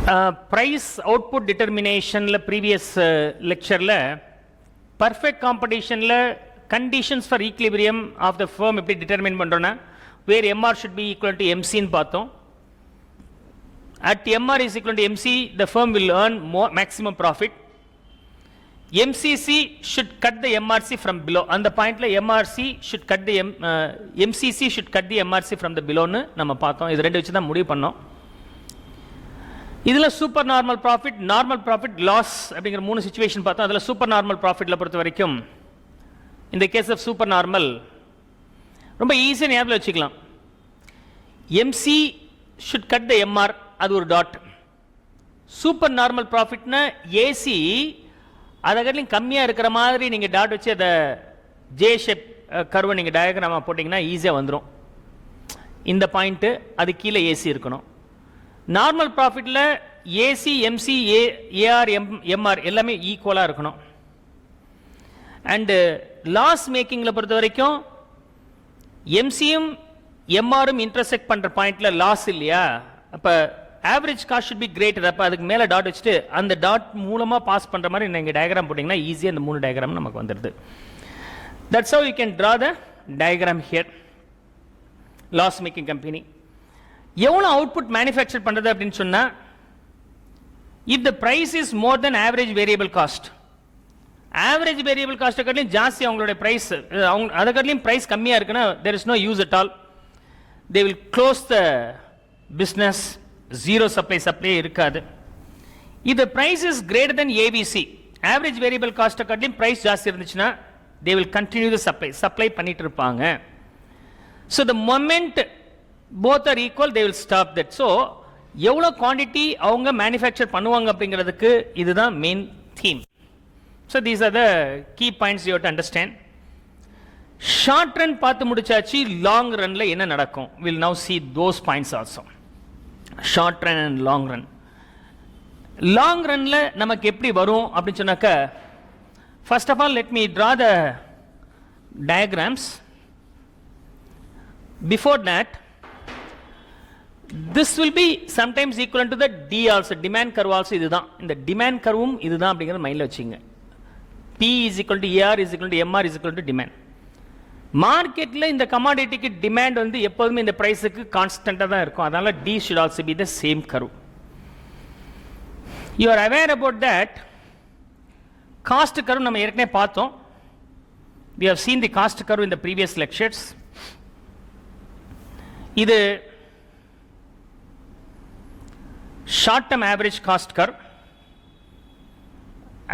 price output determination la previous lecture la perfect competition la conditions for equilibrium of the firm எப்படி determine பண்றோம்னா where MR should be equal to MC ன்னு பார்த்தோம். At MR is equal to MC, the firm will earn more maximum profit. MCC should cut the MRC from below. On the point la MRC should cut the MCC should cut the MRC from the below ன்னு நம்ம பார்த்தோம். இது ரெண்டு வச்சு தான் முடிவு பண்ணோம். இதில் super normal profit, normal profit, loss அப்படிங்கிற மூணு சிச்சுவேஷன் பார்த்தோம். அதில் சூப்பர் நார்மல் ப்ராஃபிட்டில் பொறுத்த வரைக்கும் இந்த கேஸ் ஆஃப் சூப்பர் நார்மல் ரொம்ப ஈஸியாக ஞாபகம் வச்சுக்கலாம். MC should cut the MR, அது ஒரு டாட். சூப்பர் நார்மல் ப்ராஃபிட்னா ஏசி அதை கட்டிலும் கம்மியாக இருக்கிற மாதிரி நீங்கள் டாட் வச்சு அதை ஜே ஷேப் கர்வை நீங்கள் டயக்ராமாக போட்டிங்கன்னா ஈஸியாக வந்துடும். இந்த பாயிண்ட்டு அது கீழே ஏசி இருக்கணும். நார்மல் ப்ராஃபிட்டில் ஏசி எம்சி ஏஆர் எம்ஆர் எல்லாமே ஈக்குவலாக இருக்கணும். அண்டு லாஸ் மேக்கிங்கில் பொறுத்த வரைக்கும் எம்சியும் எம்ஆரும் இன்டர்செக்ட் பண்ணுற பாயிண்டில் லாஸ் இல்லையா, அப்போ average cost should be greater. அப்போ அதுக்கு மேலே டாட் வச்சுட்டு அந்த டாட் மூலமாக பாஸ் பண்ணுற மாதிரி நீங்கள் டயக்ராம் போட்டிங்கன்னா ஈஸியாக இந்த மூணு டயக்ராம் நமக்கு வந்துடுது. That's how you can draw the diagram here. Loss making company எவ்வளோ அவுட்புட் மேனுஃபேக்சர் பண்ணுறது அப்படின்னு சொன்னால், if the price is more than average variable cost, average variable காஸ்ட்டை கட்டிலும் ஜாஸ்தி அவங்களுடைய ப்ரைஸ், அவங்க அதை கட்டிலும் ப்ரைஸ் கம்மியாக இருக்குன்னா there is no use at all. They will close the business, zero supply இருக்காது. இது price is greater than AVC, average variable காஸ்ட்டை கட்டிலும் ப்ரைஸ் ஜாஸ்தி இருந்துச்சுன்னா they will continue the supply பண்ணிட்டு இருப்பாங்க. So the moment both are equal, they will stop that. So எவ்வளோ quantity அவங்க மேனுஃபேக்சர் பண்ணுவாங்க அப்படிங்கிறதுக்கு இதுதான் main theme. So these are the key points you have to understand. Short run பார்த்து முடிச்சாச்சு. Long ரன்ல என்ன நடக்கும், will now see those points also. Short run and long run. Long ரன்ல நமக்கு எப்படி வரும் அப்படின்னு சொன்னாக்க, first of all let me draw the diagrams. Before that, this will be sometimes equivalent to the D also, demand curve also. இதுதான் இந்த demand curve இதுதான் அப்படிங்கிறது மைண்டில் வச்சுங்க. P is equal to AR is equal to MR is equal to demand. மார்க்கெட்டில் இந்த கமாடிட்டிக்கு demand வந்து எப்போதுமே இந்த ப்ரைஸுக்கு கான்ஸ்டண்ட்டாக தான் இருக்கும். அதனால D should also be the same curve. You are aware about that. Cost curve நம்ம ஏற்கனவே பார்த்தோம். We have seen the cost curve in the previous lectures. இது short term average cost curve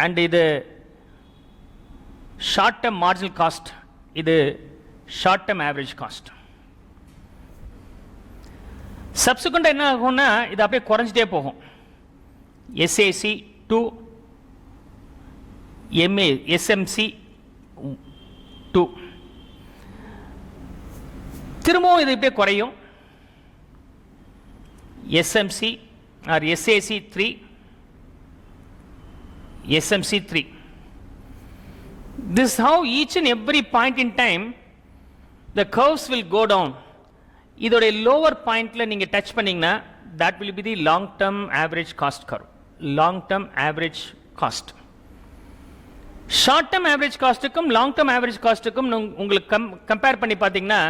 and இது ஷார்ட் டர்ம் மார்ஜினல் காஸ்ட், இது short term average cost. சப்சிக்வெண்ட்டாக என்ன ஆகும்னா இது அப்படியே குறைஞ்சிட்டே போகும். எஸ்ஏசி 2, எஸ்எம்சி 2, திரும்பவும் இது இப்படியே குறையும். SMC or SAC 3, SMC 3. This is how each and every point in time the curves will go down. இதோட lower pointல நீங்க டச் பண்ணீங்கன்னா that will be the long term average cost curve. Long term average cost. Short term average costக்கும் long term average costக்கும் உங்களுக்கு compare பண்ணி பார்த்தீங்கன்னா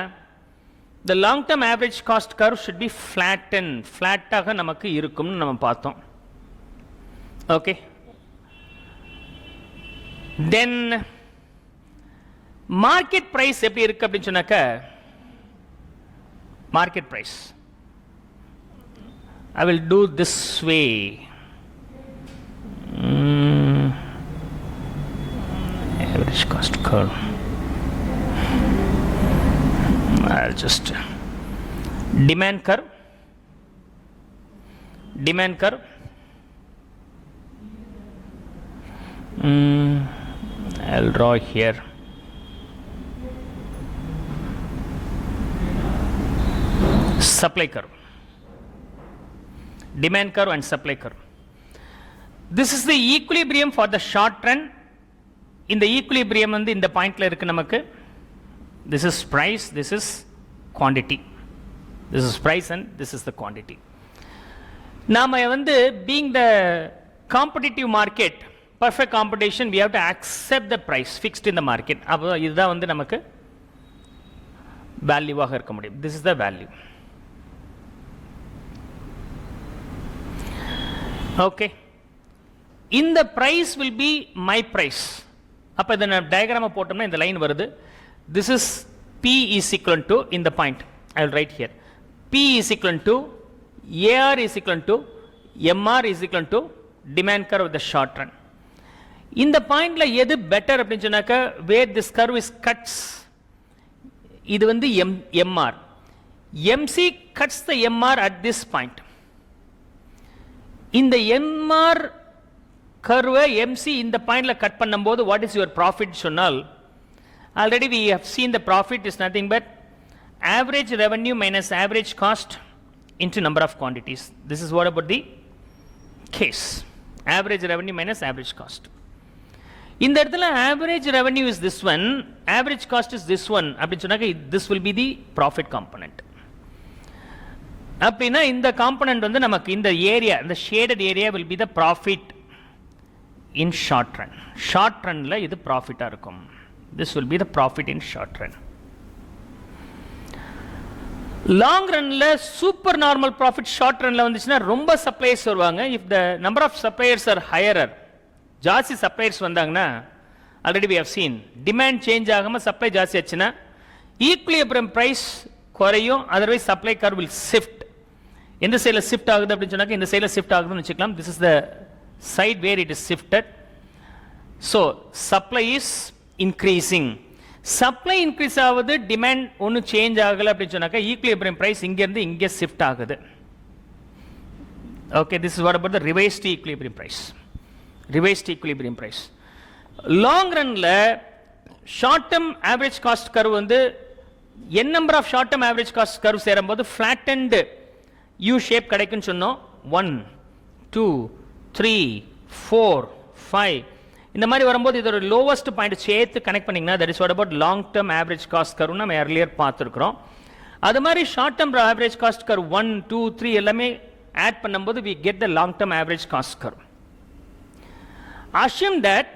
the long term average cost curve should be flattened, flat-ஆக நமக்கு இருக்கும்னு நம்ம பார்த்தோம். Okay, then market price எப்படி இருக்கு அப்படின்னு சொன்னாக்க, market price I will do this way. Average cost curve. I'll just demand curve, I'll draw here. Supply curve, demand curve and supply curve. This is the equilibrium for the short run. In the equilibrium வந்து இந்த பாயிண்ட்ல இருக்கு நமக்கு. This is price, this is quantity. This is price and this is the quantity. நாம வந்து being the competitive market, perfect competition, we have to accept the price fixed in the market. அப்போ இதுதான் வந்து நமக்கு வேல்யூவாக இருக்க முடியும். This is the value. Okay. In the price will be my price. அப்போ இதை நான் டயக்ராமை போட்டோம்னா இந்த லைன் வருது. This is P is equal to, in the point I will write here, P is equal to AR is equal to MR is equal to demand curve of the short run. இந்த பாயிண்ட்ல எது better அப்படின்னு சொன்னாக்க, where this curve is cuts, இது வந்து MR, MC cuts the MR at this point. இந்த MR curve MC இந்த பாயிண்ட்ல கட் பண்ணும்போது what is your profit சொன்னால், already we have seen the profit is nothing but average revenue minus average cost into number of quantities. This is what about the case, average revenue minus average cost. இந்த இடத்துல average revenue is this one, average cost is this one அப்படி சொன்னாக்க this will be the profit component. அப்படின்னா இந்த component வந்து நமக்கு இந்த area, இந்த shaded area will be the profit in short run. Short ரன்ல இது ப்ராஃபிட்டா இருக்கும். This will be the profit in short run. Long ரன்ல சூப்பர் நார்மல் ப்ராஃபிட் ஷார்ட் ரன்ல வந்துச்சுன்னா ரொம்ப சப்ளையர்ஸ் வருவாங்க. If the number of suppliers are higher, ஜாஸ்தி சப்ளையர்ஸ் வந்தாங்கன்னா, already we have seen demand change ஆகாம சப்ளை ஜாஸ்தி ஆச்சுன்னா ஈக்குலிபிரியம் பிரைஸ் குறையும், otherwise supply curve will shift. எந்த சைடில் ஷிஃப்ட் ஆகுது அப்படின்னு சொன்னாக்க இந்த சைடில் ஷிஃப்ட் ஆகுதுன்னு வச்சுக்கலாம். This is the side where it is shifted. So supply is increasing. Supply increase ஆகுது, டிமாண்ட் ஒன்றும் சேஞ்ச் ஆகலை அப்படின்னு சொன்னாக்கா ஈக்குலிபிரியம் பிரைஸ் இங்கேருந்து இங்கே ஷிஃப்ட் ஆகுது. Okay, this is what about the revised equilibrium price. Revised equilibrium price long ரன்ல short term average cost curve வந்து n number of short term average cost curve சேரும்போது ஃபிளாட்டன்ட் யூ ஷேப் கிடைக்குன்னு சொன்னோம். 1 2 3 4 5 இந்த மாதிரி வரும்போது இதோட லோவஸ்ட் பாயிண்ட் சேர்த்து கனெக்ட் பண்ணிங்கன்னா that is what about long term average cost curve நம்ம earlier பார்த்துருக்கிறோம். அது மாதிரி short term average cost curve 1 2 3 எல்லாமே ஆட் பண்ணும்போது we get the long term average cost curve. Assume that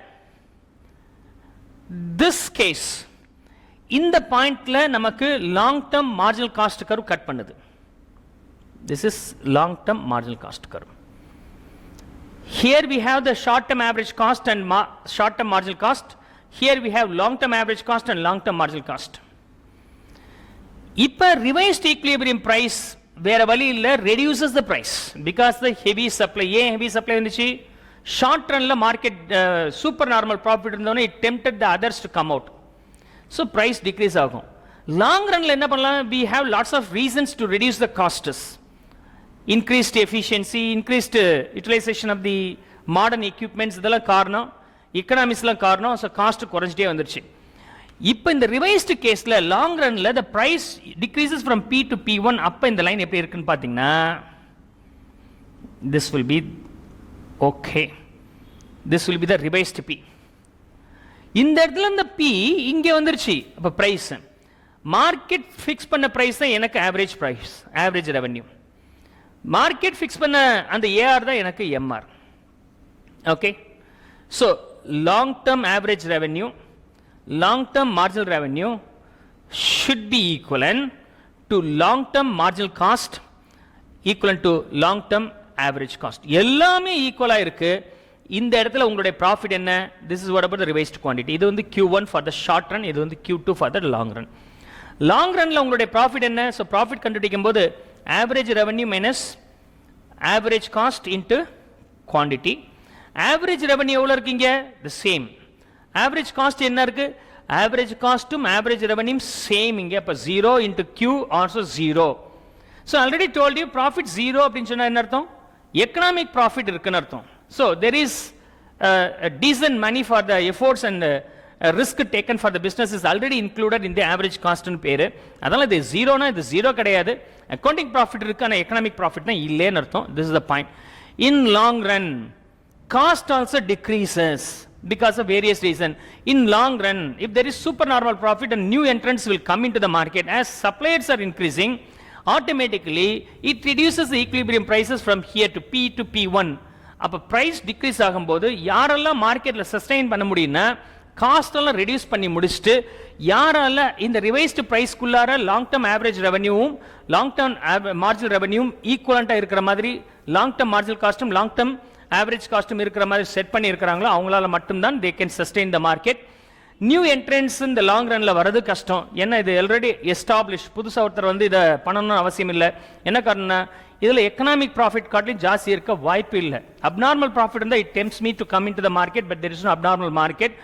this case இந்த பாயிண்ட்ல நமக்கு long term marginal cost curve cut பண்ணுது. This is long term marginal cost curve. Here we have the short term average cost and short term marginal cost. Here we have long term average cost and long term marginal cost. இப்ப revised equilibrium price வேற வழி இல்ல, reduces the price because the heavy supply. ஏன் heavy supply வந்துச்சு? Short ரன்ல market super normal profit இருந்தோன்னே it tempted the others to come out. So price decrease ஆகும். Long ரன்ல என்ன பண்ணலாம்? We have lots of reasons to reduce the costs. Increased efficiency, increased utilisation of the modern equipments, இதெல்லாம் காரணம், எக்கனாமிக்ஸ்லாம் காரணம். So cost குறைஞ்சிட்டே வந்துருச்சு. இப்போ இந்த ரிவைஸ்டு கேஸில் லாங் ரன்ல the price decreases from P to P1. அப்போ இந்த லைன் எப்படி இருக்குன்னு பார்த்தீங்கன்னா this will be okay. This will be the revised P. இந்த இடத்துல இந்த P இங்கே வந்துருச்சு. அப்போ பிரைஸ் மார்க்கெட் ஃபிக்ஸ் பண்ண பிரைஸ் தான் எனக்கு average price, average revenue. Market fix பண்ண அந்த ஏஆர் தான் எனக்கு MR. Okay, so long term average revenue, long term marginal revenue should be equivalent to long term marginal cost equivalent to long term average cost. எல்லாமே ஈக்குவலா இருக்கு. இந்த இடத்துல உங்களுடைய ப்ராஃபிட் என்ன? This is what about the revised quantity. இது வந்து Q1 for the short run, இது வந்து Q2 for the long run. Long ரன்ல உங்களுடைய ப்ராஃபிட் என்ன? ஸோ ப்ராஃபிட் கண்டுபிடிக்கும் போது average revenue minus average cost into quantity. Average revenue எவ்வளோ இருக்கீங்க? The same. ஆவரேஜ் காஸ்ட் என்ன இருக்கு? ஆவரேஜ் காஸ்ட்டும் ஆவரேஜ் ரெவன்யூ சேம் இங்கே. அப்போ 0 into Q also 0. So already told you profit 0 அப்படின்னு சொன்னா என்ன அர்த்தம்? எக்கனாமிக் ப்ராஃபிட் இருக்குன்னு அர்த்தம். So there is decent money for the efforts and risk taken for the business is already included இந்த ஆவரேஜ் காஸ்ட்னு பேர். அதனால இது ஜீரோனா இது ஜீரோ கிடையாது. அக்கௌண்டிங் ப்ராஃபிட் இருக்கு, ஆனால் எக்கனாமிக் ப்ராஃபிட்னா இல்லைன்னு அர்த்தம். This is the point. In long run cost also decreases because of various reasons. In long run, if there is super normal profit and new entrants will come into the market, as suppliers are increasing, automatically it reduces the equilibrium prices from here to P to P1. அப்போ price degrees ஆகும்போது யாரெல்லாம் மார்க்கெட்டில் sustain பண்ண முடியும்னா cost எல்லாம் reduce பண்ணி முடிச்சுட்டு யாரால இந்த ரிவைஸ்டு ப்ரைஸ்க்குள்ளார லாங் டேர்ம் ஆவரேஜ் ரெவன்யூவும் லாங் டேர்ம் மார்ஜினல் ரெவன்யூவும் ஈக்குவலண்ட்டாக இருக்கிற மாதிரி லாங் டேர்ம் மார்ஜினல் காஸ்ட்டும் லாங் டேர்ம் ஆவரேஜ் காஸ்ட்டும் இருக்கிற மாதிரி செட் பண்ணி இருக்கிறாங்களோ அவங்களால மட்டும்தான் they can sustain the market. New entrance இந்த லாங் ரன்ல வரது கஷ்டம். ஏன்னா இது ஆல்ரெடி எஸ்டாப்ளிஷ், புதுசாக ஒருத்தர் வந்து இதை பண்ணணும்னு அவசியம் இல்லை. என்ன காரணம்னா இதில் எக்கனாமிக் ப்ராஃபிட் காட்டிலும் ஜாஸ்தி இருக்க வாய்ப்பு இல்லை. அப்நார்மல் ப்ராஃபிட் இருந்தால் it tempts me to come in to the market, but there is no abnormal market.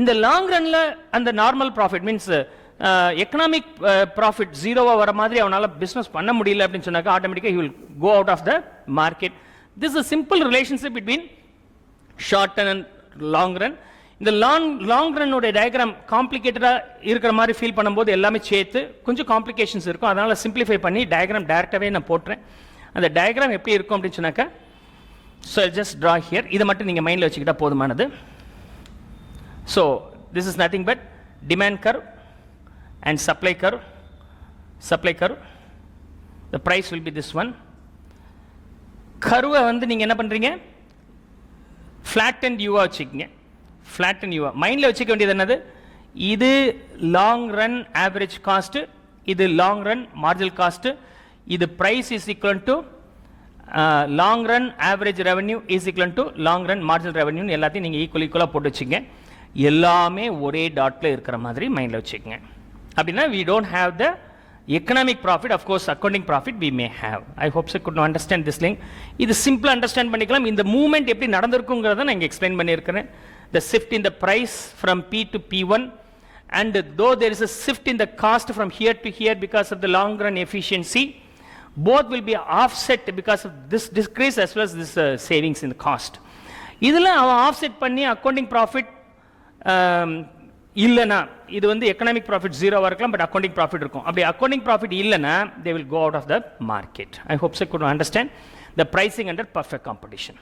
இந்த லாங் ரன்ல அந்த normal profit means economic profit ஜீரோவாக வர மாதிரி அவனால் பிஸ்னஸ் பண்ண முடியல அப்படின்னு சொன்னாக்க ஆட்டோமேட்டிக்காக he will go out of the market. This is simple relationship between short run and long run. இந்த லாங் ரன்னோட டயக்ராம் காம்ப்ளிகேட்டடாக இருக்கிற மாதிரி ஃபீல் பண்ணும்போது எல்லாமே சேர்த்து கொஞ்சம் காம்ப்ளிகேஷன்ஸ் இருக்கும். அதனால் சிம்பிளிஃபை பண்ணி டயக்ராம் டேரெக்டாகவே நான் போட்டுறேன். அந்த டயக்ராம் எப்படி இருக்கும் அப்படின்னு சொன்னாக்கா, ஸோ ஜஸ்ட் ட்ரா ஹியர். இதை மட்டும் நீங்கள் மைண்டில் வச்சுக்கிட்டா போதுமானது. So this is nothing but demand curve and supply curve. Supply curve, the price will be this one. கர்வை வந்து நீங்கள் என்ன பண்ணுறீங்க, ஃப்ளாட் அண்ட் யூவாக வச்சுக்கோங்க. ஃப்ளாட் அண்ட் யூவா மைண்டில் வச்சுக்க வேண்டியது என்னது, இது லாங் ரன் ஆவரேஜ் காஸ்ட்டு, இது லாங் ரன் மார்ஜினல் காஸ்ட்டு, இது price is equal to long run average revenue is equal to long run marginal ரெவன்யூன்னு எல்லாத்தையும் நீங்கள் ஈக்குவலாக போட்டு வச்சுங்க. எல்லாமே ஒரே டாட்டில் இருக்கிற மாதிரி மைண்டில் வச்சுக்கோங்க. அப்படின்னா we don't have the economic profit, of course accounting profit we may have. I hope you could understand this link. இது சிம்பிள் அண்டர்ஸ்டாண்ட் பண்ணிக்கலாம். இந்த மூவ்மெண்ட் எப்படி நடந்திருக்குங்கிறத நான் இங்கே எக்ஸ்பிளைன் பண்ணியிருக்கிறேன். The shift in the price from P to P1, and though there is a shift in the cost from here to here because of the long run efficiency, both will be offset because of this decrease as well as this savings in the cost. இதில் அவன் offset பண்ணி accounting profit இல்லைனா இது வந்து economic profit ஜீரோவாக இருக்கலாம், but accounting profit இருக்கும். அப்படி அக்கௌண்டிங் ப்ராஃபிட் இல்லைனா they will go out of the market. I hope you could understand the pricing under perfect competition.